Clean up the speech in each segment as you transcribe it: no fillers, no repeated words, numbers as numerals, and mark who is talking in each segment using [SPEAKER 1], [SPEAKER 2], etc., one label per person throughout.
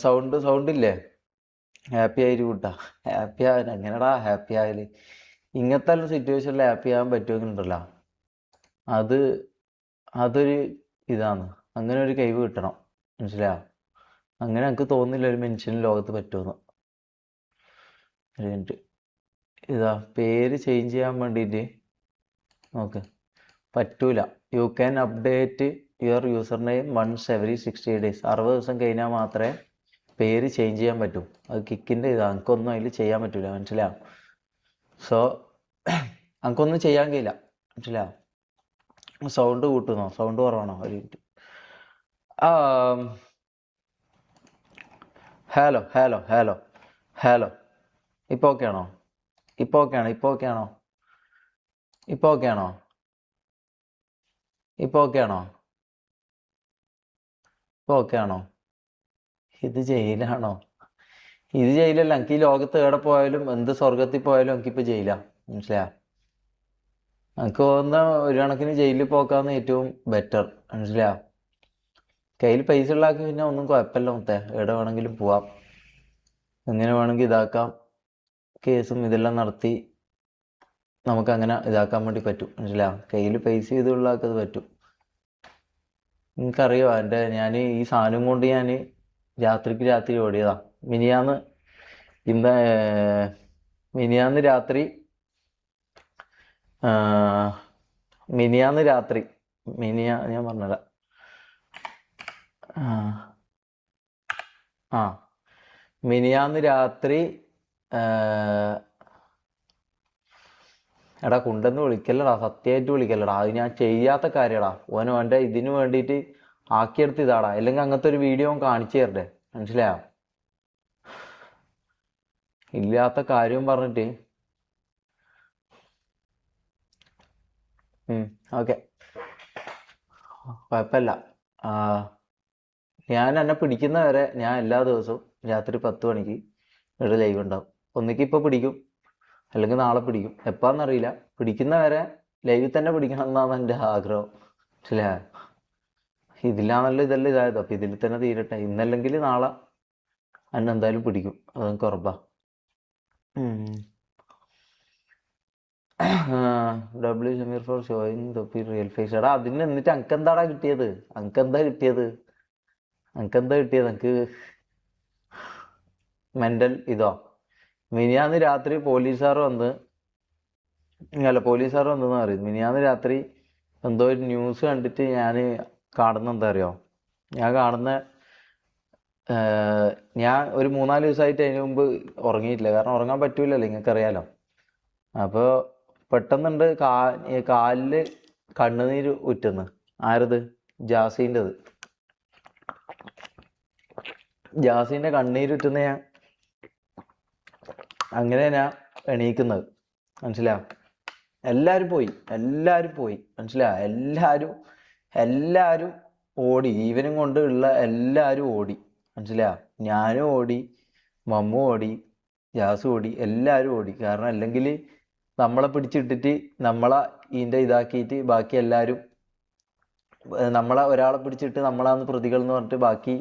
[SPEAKER 1] Sound ഇല്ലേ? Happy ആയിട്ട് കൂട്ടാ. ഹാപ്പി ആവാൻ എങ്ങനെടാ ഹാപ്പി ആവല്? ഇങ്ങനത്തെ സിറ്റുവേഷനിൽ ഹാപ്പി ആവാൻ പറ്റുമെന്നുണ്ടല്ലോ, അത് അതൊരു ഇതാണ്. അങ്ങനെ ഒരു കഴിവ് കിട്ടണം, മനസ്സിലായോ? അങ്ങനെ എനിക്ക് തോന്നുന്നില്ല ഒരു മനുഷ്യന് ലോകത്ത് പറ്റുമെന്ന്. ഒരു മിനിറ്റ്, ഇതാ പേര് ചേഞ്ച് ചെയ്യാൻ വേണ്ടിയിട്ട് നോക്ക്. പറ്റൂല. You can update your user name once every 60 days. 60 ദിവസം കഴിഞ്ഞാൽ മാത്രമേ പേര് ചേഞ്ച് ചെയ്യാൻ പറ്റൂ. അത് കിക്കിൻ്റെ ഇതാണ്. എനിക്കൊന്നും അതിൽ ചെയ്യാൻ പറ്റൂല, മനസ്സിലാവും? സോ എനിക്കൊന്നും ചെയ്യാൻ കഴിയില്ല, മനസ്സിലാവും? സൗണ്ട് കൂട്ടുന്നോ? സൗണ്ട് കുറവാണോ? ഒരു minute. Hello hello hello hello. ഇപ്പോൾ ഓക്കെ ആണോ? ഇപ്പോൾ ഓക്കെ ആണോ? ഇപ്പോൾ ഓക്കെ ആണോ? ഇപ്പോൾ ഓക്കെ ആണോ? ഇപ്പോൾ ഓക്കെ ആണോ? ഇപ്പോൾ ഓക്കെ ആണോ? ഇത് ജയിലാണോ? ഇത് ജയിലല്ല. എനിക്ക് ഈ ലോകത്ത് എവിടെ പോയാലും, എന്ത് സ്വർഗത്തിൽ പോയാലും എനിക്കിപ്പോൾ ജയിലാ, മനസ്സിലായോ? എനിക്ക് തോന്നുന്ന ഒരു കണക്കിന് ജയിലിൽ പോക്കാന്ന് ഏറ്റവും ബെറ്റർ, മനസ്സിലായോ? കയ്യിൽ പൈസ ഉള്ളാക്കി പിന്നെ ഒന്നും കുഴപ്പമില്ല മുത്തേ. എവിടെ വേണമെങ്കിലും പോവാം, എങ്ങനെ വേണമെങ്കിൽ ഇതാക്കാം. കേസും ഇതെല്ലാം നടത്തി നമുക്ക് അങ്ങനെ ഇതാക്കാൻ വേണ്ടി പറ്റും, മനസ്സിലായോ? കയ്യിൽ പൈസ ഇതുള്ളാക്കത് പറ്റും. നിനക്കറിയോ ഞാൻ ഈ സാധനം കൊണ്ട് ഞാൻ രാത്രിക്ക് രാത്രി ഓടിയതാ. മിനിയാന്ന് ഇന്ന് മിനിയാന്ന് രാത്രി മിനിയാന്ന് രാത്രി ഞാൻ പറഞ്ഞുതരാം. ആ മിനിയാന്ന് രാത്രി എടാ കുണ്ടെന്ന് വിളിക്കല്ലടാ, സത്യമായിട്ട് വിളിക്കല്ലടാ. അത് ഞാൻ ചെയ്യാത്ത കാര്യടാ. ഓൻ്റെ ഇതിന് വേണ്ടിയിട്ട് ആക്കിയെടുത്ത് ഇതാടാ. അല്ലെങ്കിൽ അങ്ങനത്തെ ഒരു വീഡിയോ കാണിച്ചു തരണ്ടേ, മനസ്സിലായോ? ഇല്ലാത്ത കാര്യവും പറഞ്ഞിട്ട്. ഓക്കെ, കുഴപ്പമില്ല. ഞാൻ എന്നെ പിടിക്കുന്നവരെ ഞാൻ എല്ലാ ദിവസവും രാത്രി 10 മണിക്ക് ഒരു ലൈവ് ഉണ്ടാവും. ഒന്നിക്ക് ഇപ്പോൾ പിടിക്കും, അല്ലെങ്കിൽ നാളെ പിടിക്കും. എപ്പാന്നറിയില്ല. പിടിക്കുന്നവരെ ലൈവിൽ തന്നെ പിടിക്കണം എന്നാണ് എൻ്റെ ആഗ്രഹം, മനസ്സിലായോ? ഇതിലാണല്ലോ ഇതെല്ലാം ഇതായത്. അപ്പം ഇതിൽ തന്നെ തീരട്ടെ. ഇന്നല്ലെങ്കിൽ നാളെ എന്നെ എന്തായാലും പിടിക്കും, അതെനിക്ക് ഉറപ്പാ. ഡബ്ല്യു ഷമീർ ഫോർ ഷോയിങ് തൊപ്പി റിയൽ ഫേസ്. എടാ അതിന് എന്നിട്ട് അനക്കെന്താടാ കിട്ടിയത്? അനക്കെന്താ കിട്ടിയത്? എനിക്ക് മെന്റൽ ഇതോ? മിനിയാന്ന് രാത്രി പോലീസുകാർ വന്നെന്ന് പറയും. മിനിയാന്ന് രാത്രി എന്തോ ഒരു ന്യൂസ് കണ്ടിട്ട് ഞാൻ കാണുന്ന എന്താ അറിയോ? ഞാൻ ഒരു 3-4 ദിവസമായിട്ട് അതിന് മുമ്പ് ഉറങ്ങിയിട്ടില്ല. കാരണം ഉറങ്ങാൻ പറ്റൂലല്ലോ, നിങ്ങൾക്കറിയാലോ. അപ്പോൾ പെട്ടെന്നുണ്ട് കാലില് കണ്ണുനീര് ഉറ്റുന്നു. ആരത്? ജാസീൻ്റെ കണ്ണീരുറ്റുന്ന അങ്ങനെ ഞാൻ എണീക്കുന്നത്, മനസ്സിലായോ? എല്ലാവരും പോയി, മനസ്സിലായോ? എല്ലാവരും ഓടി. ജീവനും കൊണ്ട് ഉള്ള എല്ലാവരും ഓടി, മനസ്സിലായോ? ഞാനും ഓടി, മമ്മു ഓടി, ജാസും ഓടി, എല്ലാവരും ഓടി. കാരണം അല്ലെങ്കിൽ നമ്മളെ പിടിച്ചിട്ടിട്ട് നമ്മളെ ഇതിൻ്റെ ഇതാക്കിയിട്ട് ബാക്കി എല്ലാവരും ഒരാളെ പിടിച്ചിട്ട് നമ്മളാണ് പ്രതികൾ എന്ന് പറഞ്ഞിട്ട് ബാക്കി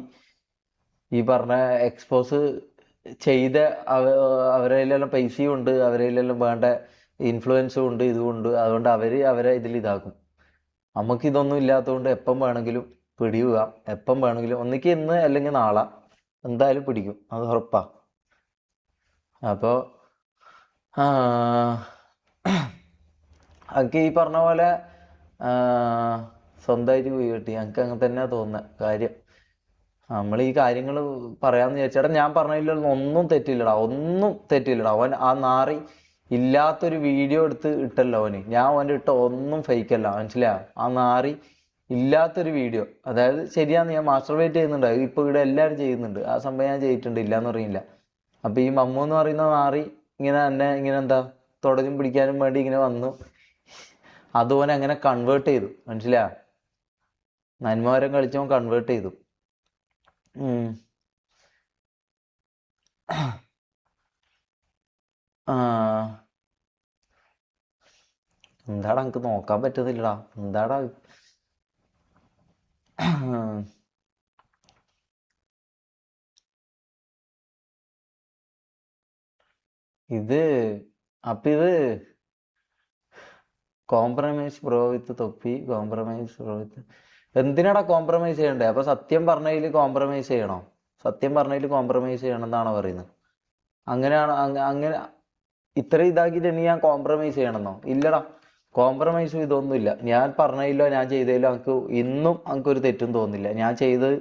[SPEAKER 1] ഈ പറഞ്ഞ എക്സ്പോസ് ചെയ്ത അവരെല്ലാം പൈസയും ഉണ്ട്, അവരെല്ലാം വേണ്ട ഇൻഫ്ലുവൻസും ഉണ്ട്, ഇതുകൊണ്ട്. അതുകൊണ്ട് അവരെ ഇതിൽ ഇതാക്കും. നമുക്കിതൊന്നും ഇല്ലാത്തതുകൊണ്ട് എപ്പം വേണമെങ്കിലും പിടിയുക. എപ്പം വേണമെങ്കിലും, ഒന്നിക്ക് ഇന്ന് അല്ലെങ്കിൽ നാളെ എന്തായാലും പിടിക്കും, അത് ഉറപ്പാ. അപ്പോൾ എനിക്ക് ഈ പറഞ്ഞ പോലെ സ്വന്തമായിട്ട് പോയി കിട്ടി. എനിക്ക് അങ്ങനെ തന്നെ തോന്നുന്നത് കാര്യം. നമ്മൾ ഈ കാര്യങ്ങൾ പറയാമെന്ന് വിചാരിച്ചേട്ടാ, ഞാൻ പറഞ്ഞതിലൊന്നും ഒന്നും തെറ്റില്ലടാ. അവൻ ആ നാറി ഇല്ലാത്തൊരു വീഡിയോ എടുത്ത് ഇട്ടല്ലോ അവന്. ഞാൻ അവൻ്റെ ഇട്ട ഒന്നും ഫേക്കല്ല, മനസ്സിലായോ? ആ നാറി ഇല്ലാത്തൊരു വീഡിയോ, അതായത് ശരിയാന്ന്, ഞാൻ മാസ്റ്റർബേറ്റ് ചെയ്യുന്നുണ്ട്. ഇപ്പൊ ഇവിടെ എല്ലാവരും ചെയ്യുന്നുണ്ട്. ആ സംഭവം ഞാൻ ചെയ്തിട്ടുണ്ട്, ഇല്ലാന്ന് പറയില്ല. അപ്പൊ ഈ മമ്മു എന്ന് പറയുന്ന നാറി ഇങ്ങനെ എന്താ തുടരും പിടിക്കാനും വേണ്ടി ഇങ്ങനെ വന്നു. അതുപോലെ അങ്ങനെ കൺവേർട്ട് ചെയ്തു, മനസ്സിലായോ? നന്മവരം കളിച്ചവൻ കൺവേർട്ട് ചെയ്തു. എന്താടാ എനിക്ക് നോക്കാൻ പറ്റുന്നില്ലടാ? എന്താടാ? ഇത് അപ്പൊ ഇത് കോംപ്രമൈസ് ബ്രോ വിത്ത് തൊപ്പി, കോംപ്രമൈസ് ബ്രോ വിത്ത് എന്തിനാടാ കോംപ്രമൈസ് ചെയ്യണ്ടേ? അപ്പൊ സത്യം പറഞ്ഞതിൽ കോംപ്രമൈസ് ചെയ്യണോ? സത്യം പറഞ്ഞതിൽ കോംപ്രമൈസ് ചെയ്യണം എന്നാണോ പറയുന്നത്? അങ്ങനെയാണ് അങ്ങനെ ഇത്ര ഇതാക്കിയിട്ട് ഇനി ഞാൻ കോംപ്രമൈസ് ചെയ്യണമെന്നോ? ഇല്ലടാ, കോംപ്രമൈസും ഇതൊന്നുമില്ല. ഞാൻ പറഞ്ഞതിലോ ഞാൻ ചെയ്തതിലോ എനിക്ക് ഇന്നും എനിക്ക് ഒരു തെറ്റും തോന്നുന്നില്ല. ഞാൻ ചെയ്തത്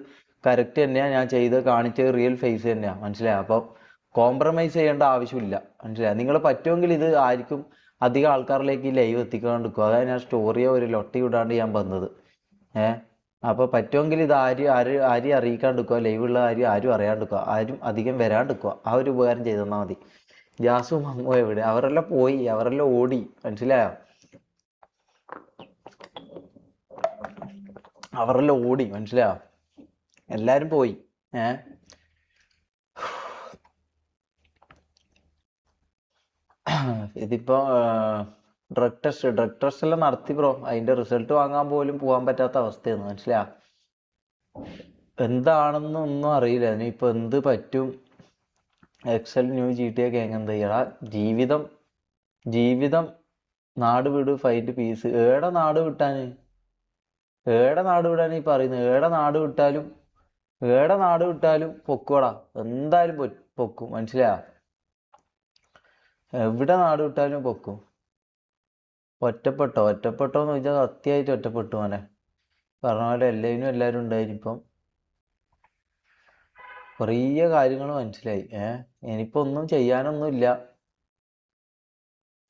[SPEAKER 1] കറക്റ്റ് തന്നെയാ, ഞാൻ ചെയ്ത് കാണിച്ചത് റിയൽ ഫേസ് തന്നെയാ. മനസ്സിലായോ? അപ്പൊ കോംപ്രമൈസ് ചെയ്യേണ്ട ആവശ്യമില്ല. മനസ്സിലായോ? നിങ്ങൾ പറ്റുമെങ്കിൽ ഇത് ആയിരിക്കും അധികം ആൾക്കാരിലേക്ക് ഈ ലൈവ് എത്തിക്കാണ്ടിരിക്കും. അതായത് ഞാൻ സ്റ്റോറിയോ ഒരു ലൊട്ടി വിടാണ്ട് ഞാൻ വന്നത്. ഏഹ് അപ്പൊ പറ്റുമെങ്കിൽ ഇത് ആരും അറിയിക്കാണ്ടിരിക്കുക, ലൈവുള്ള ആരും അറിയാണ്ടിരിക്കുക, ആരും അധികം വരാണ്ടിരിക്കുക. ആ ഒരു ഉപകാരം ചെയ്തു തന്നാൽ മതി. ജാസും മമ്മു എവിടെ? അവരെല്ലാം പോയി, അവരെല്ലാം ഓടി. മനസ്സിലായോ? അവരെല്ലാം ഓടി. മനസ്സിലായോ? എല്ലാരും പോയി. ഏഹ് ഇതിപ്പോ ഡ്രഗ് ടെസ്റ്റ് എല്ലാം നടത്തി ബ്രോ. അതിന്റെ റിസൾട്ട് വാങ്ങാൻ പോലും പോകാൻ പറ്റാത്ത അവസ്ഥയാണ്. മനസ്സിലായോ? എന്താണെന്ന് ഒന്നും അറിയില്ല. ഇനിയിപ്പോ എന്ത് പറ്റും? എക്സൽ ന്യൂ ജി ടി ഒക്കെ എങ്ങനെ ചെയ്യടാ? ജീവിതം ജീവിതം നാട് വിട് ഫൈറ്റ് പീസ്. ഏടെ നാട് വിടാൻ ഈ പറയുന്നത്? ഏടെ നാട് വിട്ടാലും പൊക്കോടാ. എന്തായാലും പൊക്കും. മനസ്സിലായോ? എവിടെ നാട് വിട്ടാലും പൊക്കും. ഒറ്റപ്പെട്ടോന്ന് ചോദിച്ചാൽ സത്യമായിട്ട് ഒറ്റപ്പെട്ടു മോനെ. പറഞ്ഞ പോലെ എല്ലാവരും ഉണ്ടായിരുന്നു. ഇപ്പം കുറേ കാര്യങ്ങൾ മനസ്സിലായി. ഇനിയിപ്പോ ഒന്നും ചെയ്യാനൊന്നും ഇല്ല.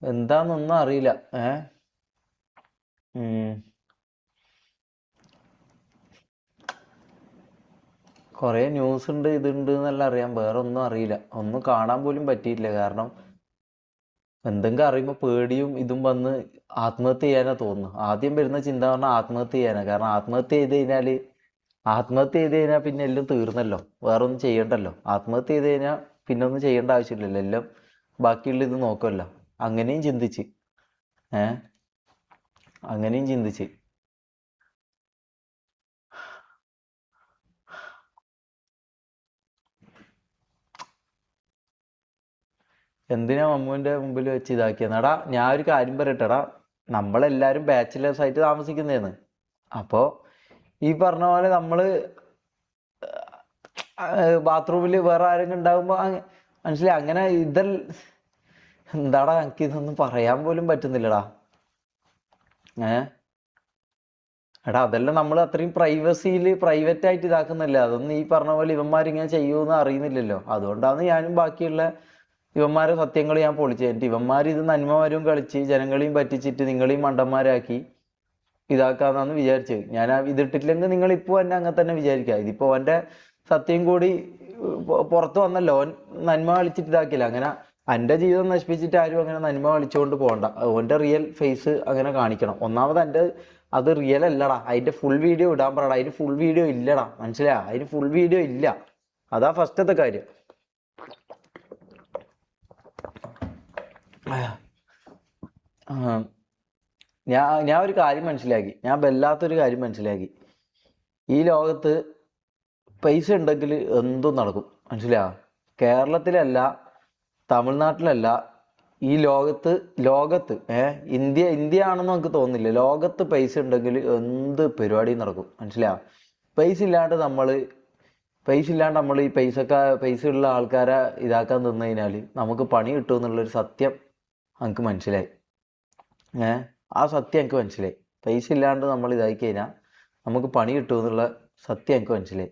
[SPEAKER 1] എന്താന്നൊന്നും അറിയില്ല. ഉം കുറേ ന്യൂസ് ഉണ്ട്, ഇതുണ്ട് എന്നെല്ലാം അറിയാം. വേറെ ഒന്നും അറിയില്ല. ഒന്നും കാണാൻ പോലും പറ്റിയിട്ടില്ല. കാരണം എന്തെങ്കിലും അറിയുമ്പോൾ പേടിയും ഇതും വന്ന് ആത്മഹത്യ ചെയ്യാനാ തോന്നുന്നു. ആദ്യം വരുന്ന ചിന്ത പറഞ്ഞാൽ ആത്മഹത്യ ചെയ്യാനാ. കാരണം ആത്മഹത്യ ചെയ്ത് കഴിഞ്ഞാൽ പിന്നെ എല്ലാം തീർന്നല്ലോ, വേറെ ഒന്നും ചെയ്യണ്ടല്ലോ. ആത്മഹത്യ ചെയ്ത് കഴിഞ്ഞാൽ പിന്നെ ഒന്നും ചെയ്യേണ്ട ആവശ്യമില്ലല്ലോ, എല്ലാം ബാക്കിയുള്ള ഇത് നോക്കുമല്ലോ. അങ്ങനെയും ചിന്തിച്ച് ഏഹ് അങ്ങനെയും ചിന്തിച്ച് എന്തിനാ മമ്മുവിന്റെ മുമ്പിൽ വെച്ച് ഇതാക്കിയെന്നടാ? ഞാൻ ഒരു കാര്യം പറയട്ടെടാ. നമ്മളെല്ലാരും ബാച്ചിലേഴ്സ് ആയിട്ട് താമസിക്കുന്നതാണ്. അപ്പോ ഈ പറഞ്ഞ പോലെ നമ്മള് ബാത്റൂമിൽ വേറെ ആരെങ്കിലും ഉണ്ടാകുമ്പോ മനസ്സിലായി അങ്ങനെ എന്താടാ എനിക്ക് ഇതൊന്നും പറയാൻ പോലും പറ്റുന്നില്ലടാ. ഏഹ് എടാ അതെല്ലാം നമ്മൾ അത്രയും പ്രൈവറ്റ് ആയിട്ട് ഇതാക്കുന്നല്ലേ. അതൊന്നും ഈ പറഞ്ഞ പോലെ ഇവന്മാരിങ്ങനെ ചെയ്യൂന്ന് അറിയുന്നില്ലല്ലോ. അതുകൊണ്ടാണ് ഞാനും ബാക്കിയുള്ള ഇവന്മാരെ സത്യങ്ങൾ ഞാൻ പൊളിച്ചത്. എന്നിട്ട് ഇവന്മാർ ഇത് നന്മമാരും കളിച്ച് ജനങ്ങളെയും പറ്റിച്ചിട്ട് നിങ്ങളെയും മണ്ടന്മാരാക്കി ഇതാക്കാന്നാണ് വിചാരിച്ചത്. ഞാൻ ഇതിട്ടില്ലെങ്കിൽ നിങ്ങൾ ഇപ്പൊ എന്നെ അങ്ങനെ തന്നെ വിചാരിക്കുക. ഇതിപ്പോ അവന്റെ സത്യം കൂടി പുറത്തു വന്നല്ലോ. ഓൻ നന്മ കളിച്ചിട്ട് ഇതാക്കില്ല. അങ്ങനെ എന്റെ ജീവിതം നശിപ്പിച്ചിട്ട് ആരും അങ്ങനെ നന്മ കളിച്ചുകൊണ്ട് പോകണ്ട. ഓന്റെ റിയൽ ഫേസ് അങ്ങനെ കാണിക്കണം. ഒന്നാമത് അത് റിയൽ അല്ലടാ. അതിന്റെ ഫുൾ വീഡിയോ ഇടാൻ പറയടാ. അതിന് ഫുൾ വീഡിയോ ഇല്ലടാ. മനസ്സിലായോ? അതിന് ഫുൾ വീഡിയോ ഇല്ല. അതാ ഫസ്റ്റത്തെ കാര്യം. ഞാൻ ഒരു കാര്യം മനസ്സിലാക്കി. ഞാൻ വല്ലാത്തൊരു കാര്യം മനസ്സിലാക്കി. ഈ ലോകത്ത് പൈസ ഉണ്ടെങ്കിൽ എന്തും നടക്കും. മനസ്സിലായോ? കേരളത്തിലല്ല, തമിഴ്നാട്ടിലല്ല, ഈ ലോകത്ത് ഇന്ത്യ ആണെന്ന് നമുക്ക് തോന്നുന്നില്ല. ലോകത്ത് പൈസ ഉണ്ടെങ്കിൽ എന്ത് പരിപാടിയും നടക്കും. മനസ്സിലായോ? പൈസ ഇല്ലാണ്ട് നമ്മൾ ഈ പൈസ ഉള്ള ആൾക്കാരെ ഇതാക്കാൻ നിന്ന് കഴിഞ്ഞാൽ നമുക്ക് പണി കിട്ടും എന്നുള്ളൊരു സത്യം നമുക്ക് മനസ്സിലായി. ആ സത്യം എനിക്ക് മനസ്സിലായി. പൈസ ഇല്ലാണ്ട് നമ്മൾ ഇതാക്കി കഴിഞ്ഞാൽ നമുക്ക് പണി കിട്ടും എന്നുള്ള സത്യം എനിക്ക് മനസ്സിലായി.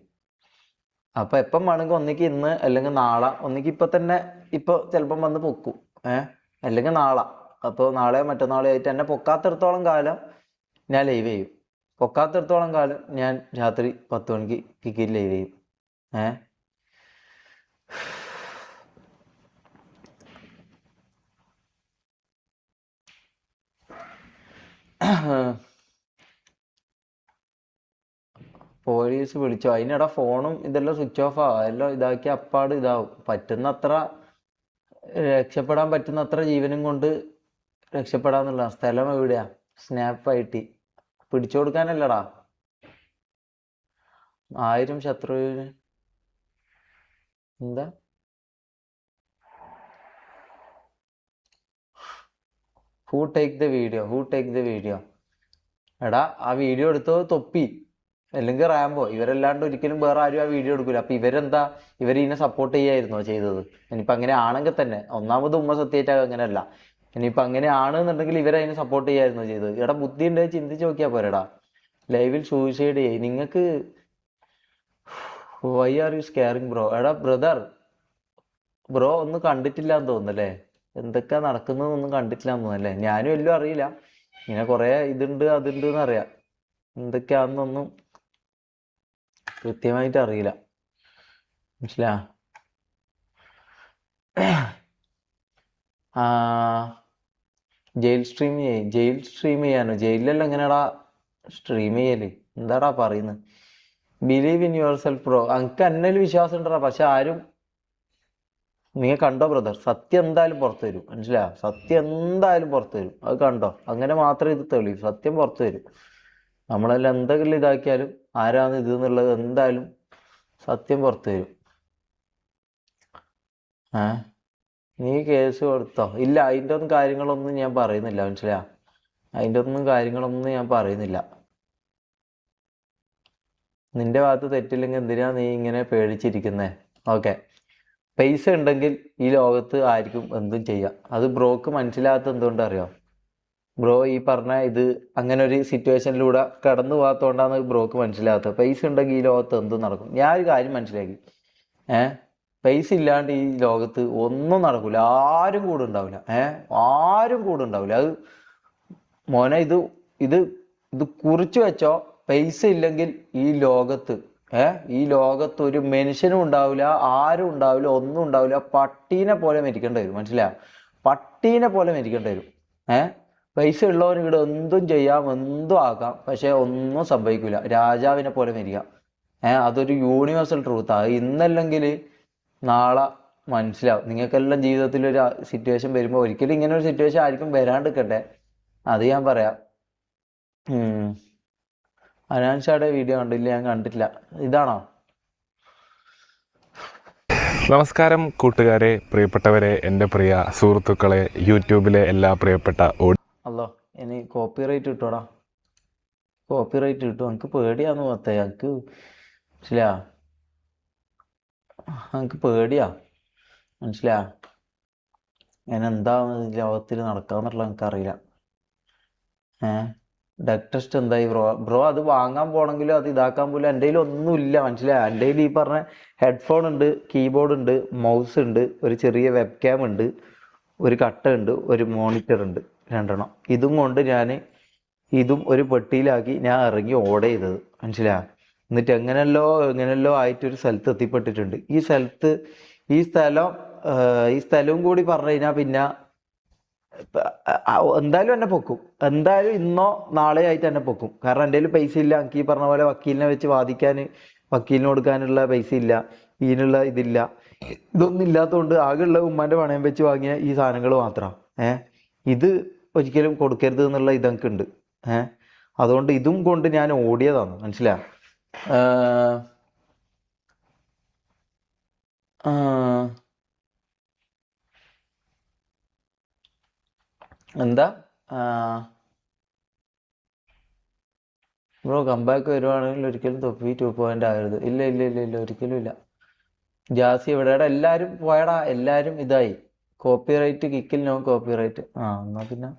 [SPEAKER 1] അപ്പൊ എപ്പം വേണമെങ്കിൽ ഒന്നിക്ക് ഇന്ന് അല്ലെങ്കിൽ നാളെ, ഒന്നിക്ക് ഇപ്പൊ തന്നെ ഇപ്പൊ ചിലപ്പം വന്ന് പൊക്കും. അല്ലെങ്കിൽ നാളെ. അപ്പോൾ നാളെയോ മറ്റന്നാളോ ആയിട്ട് എന്നെ പൊക്കാത്തിടത്തോളം കാലം ഞാൻ ലൈവ് ചെയ്യും. പൊക്കാത്തിടത്തോളം കാലം ഞാൻ രാത്രി 10 മണിക്ക് കിക്കിൽ ലൈവ് ചെയ്യും. ഏഹ് പോലീസ് വിളിച്ചോ? അതിനിടെ ഫോണും ഇതെല്ലാം സ്വിച്ച് ഓഫ് ആവും. എല്ലാം ഇതാക്കി അപ്പാട് ഇതാവും. രക്ഷപ്പെടാൻ പറ്റുന്നത്ര ജീവനും കൊണ്ട് രക്ഷപ്പെടാന്നുള്ള. സ്ഥലം എവിടെയാ? സ്നാപ്പ് ആയിട്ട് പിടിച്ചു കൊടുക്കാനല്ലടാ. 1000 ശത്രുവിന് എന്താ who take the video, who take the video? എടാ ആ വീഡിയോ എടുത്തത് തൊപ്പി അല്ലെങ്കിൽ റാംബോ. ഇവരല്ലാണ്ട് ഒരിക്കലും വേറെ ആരും ആ വീഡിയോ എടുക്കൂല. അപ്പൊ ഇവരെന്താ, ഇവരിതിനെ സപ്പോർട്ട് ചെയ്യായിരുന്നോ ചെയ്തത്? ഇനിയിപ്പൊ അങ്ങനെ ആണെങ്കിൽ തന്നെ, ഒന്നാമത് ഉമ്മ സത്യായിട്ട് അങ്ങനെയല്ല. ഇനിയിപ്പൊ അങ്ങനെ ആണെന്നുണ്ടെങ്കിൽ ഇവരതിനെ സപ്പോർട്ട് ചെയ്യായിരുന്നോ ചെയ്തത്? എടാ ബുദ്ധി ഉണ്ടെങ്കിൽ ചിന്തിച്ച് നോക്കിയാ പോരെടാ. ലൈവിൽ സൂയിസൈഡ് ചെയ്യ് നിങ്ങക്ക്. Why are you scaring bro? എടാ ബ്രദർ, ബ്രോ ഒന്നും കണ്ടിട്ടില്ല എന്ന് തോന്നുന്നല്ലേ? എന്തൊക്കെയാ നടക്കുന്നതൊന്നും കണ്ടിട്ടില്ല എന്ന് തോന്നുന്നല്ലേ? ഞാനും എല്ലാം അറിയില്ല. ഇങ്ങനെ കുറെ ഇതുണ്ട് അതുണ്ട് എന്നറിയാം. എന്തൊക്കെയാണെന്നൊന്നും കൃത്യമായിട്ട് അറിയില്ല. മനസ്സിലാ? ആ, ജയിൽ സ്ട്രീം ചെയ്യാനോ? ജയിലിലെല്ലാം എങ്ങനെയാടാ സ്ട്രീം ചെയ്യല്? എന്താടാ പറയുന്നത്? Believe in your self bro. എനിക്ക് എന്നതിൽ വിശ്വാസം ഉണ്ടടാ. പക്ഷെ ആരും, നീ കണ്ടോ ബ്രദർ, സത്യം എന്തായാലും പുറത്തു വരും. മനസ്സിലാ? സത്യം എന്തായാലും പുറത്തു വരും. അത് കണ്ടോ? അങ്ങനെ മാത്രമേ ഇത് തെളിയൂ. സത്യം പുറത്തു വരും. നമ്മളെല്ലാം എന്തെങ്കിലും ഇതാക്കിയാലും ആരാണ് ഇത് എന്നുള്ളത് എന്തായാലും സത്യം പുറത്തു വരും. നീ കേസ് കൊടുത്തോ? ഇല്ല, അതിൻ്റെ ഒന്നും കാര്യങ്ങളൊന്നും ഞാൻ പറയുന്നില്ല. മനസ്സിലാ? അതിൻ്റെ ഒന്നും കാര്യങ്ങളൊന്നും ഞാൻ പറയുന്നില്ല. നിന്റെ ഭാഗത്ത് തെറ്റില്ലെങ്കിൽ എന്തിനാ നീ ഇങ്ങനെ പേടിച്ചിരിക്കുന്നേ? ഓക്കെ, പൈസ ഉണ്ടെങ്കിൽ ഈ ലോകത്ത് ആർക്കും എന്തും ചെയ്യാം. അത് ബ്രോക്ക് മനസ്സിലാകാത്ത എന്തുകൊണ്ട് അറിയോ? ബ്രോ ഈ പറഞ്ഞ ഇത് അങ്ങനെ ഒരു സിറ്റുവേഷനിലൂടെ കടന്നു പോകാത്തോണ്ടാണ് ബ്രോക്ക് മനസ്സിലാകാത്തത്. പൈസ ഉണ്ടെങ്കിൽ ഈ ലോകത്ത് എന്തും നടക്കും. ഞാൻ ഒരു കാര്യം മനസ്സിലാക്കി. പൈസ ഇല്ലാണ്ട് ഈ ലോകത്ത് ഒന്നും നടക്കൂല. ആരും കൂടെ ഉണ്ടാവില്ല. ആരും കൂടെ ഉണ്ടാവില്ല. അത് മോനെ, ഇത് ഇത് കുറിച്ചു വെച്ചോ. പൈസ ഇല്ലെങ്കിൽ ഈ ലോകത്ത് ഈ ലോകത്ത് ഒരു മനുഷ്യനും ഉണ്ടാവില്ല, ആരും ഉണ്ടാവില്ല, ഒന്നും ഉണ്ടാവില്ല. പട്ടീനെ പോലെ മരിക്കേണ്ടി വരും. മനസ്സിലായോ? പട്ടീനെ പോലെ മരിക്കേണ്ടി വരും. പൈസ ഉള്ളവന് ഇവിടെ എന്തും ചെയ്യാം, എന്തും ആക്കാം, പക്ഷെ ഒന്നും സംഭവിക്കില്ല. രാജാവിനെ പോലെ മരിക്കാം. അതൊരു യൂണിവേഴ്സൽ ട്രൂത്താ. ഇന്നല്ലെങ്കിൽ നാളെ മനസ്സിലാവും. നിങ്ങൾക്കെല്ലാം ജീവിതത്തിൽ ഒരു സിറ്റുവേഷൻ വരുമ്പോൾ ഒരിക്കലും ഇങ്ങനെ ഒരു സിറ്റുവേഷൻ ആയിരിക്കും വരാണ്ടിരിക്കട്ടെ. അത് ഞാൻ പറയാം. അനാൻഷാടെ വീഡിയോ കണ്ടില്ല, ഞാൻ കണ്ടിട്ടില്ല. ഇതാണോ?
[SPEAKER 2] നമസ്കാരം കൂട്ടുകാരെ, പ്രിയപ്പെട്ടവരെ, എൻ്റെ പ്രിയ സുഹൃത്തുക്കളെ, യൂട്യൂബിലെ എല്ലാ പ്രിയപ്പെട്ട
[SPEAKER 1] അല്ലോ, ഇനി കോപ്പിറൈറ്റ് കിട്ടോടാ? കോപ്പിറൈറ്റ് കിട്ടും. എനിക്ക് പേടിയാന്ന് പോത്തേ. എനിക്ക് മനസ്സിലാ? എനിക്ക് പേടിയാ. മനസ്സിലാ? ഞാൻ എന്താ ലോകത്തിൽ നടക്കാന്നുള്ളത് എനിക്കറിയില്ല. ഡെക് ടെസ്റ്റ് എന്തായി ബ്രോ? ബ്രോ അത് വാങ്ങാൻ പോണെങ്കിലും അത് ഇതാക്കാൻ പോലും എൻ്റെ കയ്യിൽ ഒന്നുമില്ല. മനസ്സിലായി? എൻ്റെ കയ്യിൽ ഈ പറഞ്ഞ ഹെഡ്ഫോൺ ഉണ്ട്, കീബോർഡ് ഉണ്ട്, മൗസ് ഉണ്ട്, ഒരു ചെറിയ വെബ് ക്യാം ഉണ്ട്, ഒരു കട്ട ഉണ്ട്, ഒരു മോണിറ്റർ ഉണ്ട്, 2 ഇതും കൊണ്ട് ഇതും ഒരു പെട്ടിയിലാക്കി ഞാൻ ഇറങ്ങി ഓർഡർ ചെയ്തത്. മനസ്സിലാ? എന്നിട്ട് എങ്ങനെയല്ലോ ആയിട്ടൊരു സ്ഥലത്ത് എത്തിപ്പെട്ടിട്ടുണ്ട്. ഈ സ്ഥലവും കൂടി പറഞ്ഞു കഴിഞ്ഞാൽ പിന്നെ എന്തായാലും എന്നെ പൊക്കും. എന്തായാലും ഇന്നോ നാളെയോ ആയിട്ട് എന്നെ പൊക്കും. കാരണം എൻ്റെ കയ്യിൽ പൈസ ഇല്ല. എനിക്ക് ഈ പറഞ്ഞ പോലെ വക്കീലിനെ വെച്ച് വക്കീലിന് കൊടുക്കാനുള്ള പൈസ ഇല്ല, ഇതിനുള്ള ഇതില്ല. ഇതൊന്നും ഇല്ലാത്തതുകൊണ്ട് ആകെയുള്ള ഉമ്മാന്റെ പണയം വെച്ച് വാങ്ങിയ ഈ സാധനങ്ങൾ മാത്രം. ഇത് ഒരിക്കലും കൊടുക്കരുത് എന്നുള്ള ഇതൊക്കെ ഉണ്ട്. അതുകൊണ്ട് ഇതും കൊണ്ട് ഞാൻ ഓടിയതാണ്. മനസ്സിലാ? എന്താ ബ്രോ, കമ്പാക്ക് വരുവാണെങ്കിൽ ഒരിക്കലും തൊപ്പി 2 ആകരുത്. ഇല്ല ഇല്ല ഇല്ല ഇല്ല, ഒരിക്കലും ഇല്ല. ജാസി എവിടെയാടാ? എല്ലാരും പോയടാ. എല്ലാരും ഇതായി. കോപ്പിറൈറ്റ് കിക്കിൽ നോ കോപ്പിറൈറ്റ്. എന്നാ പിന്നെ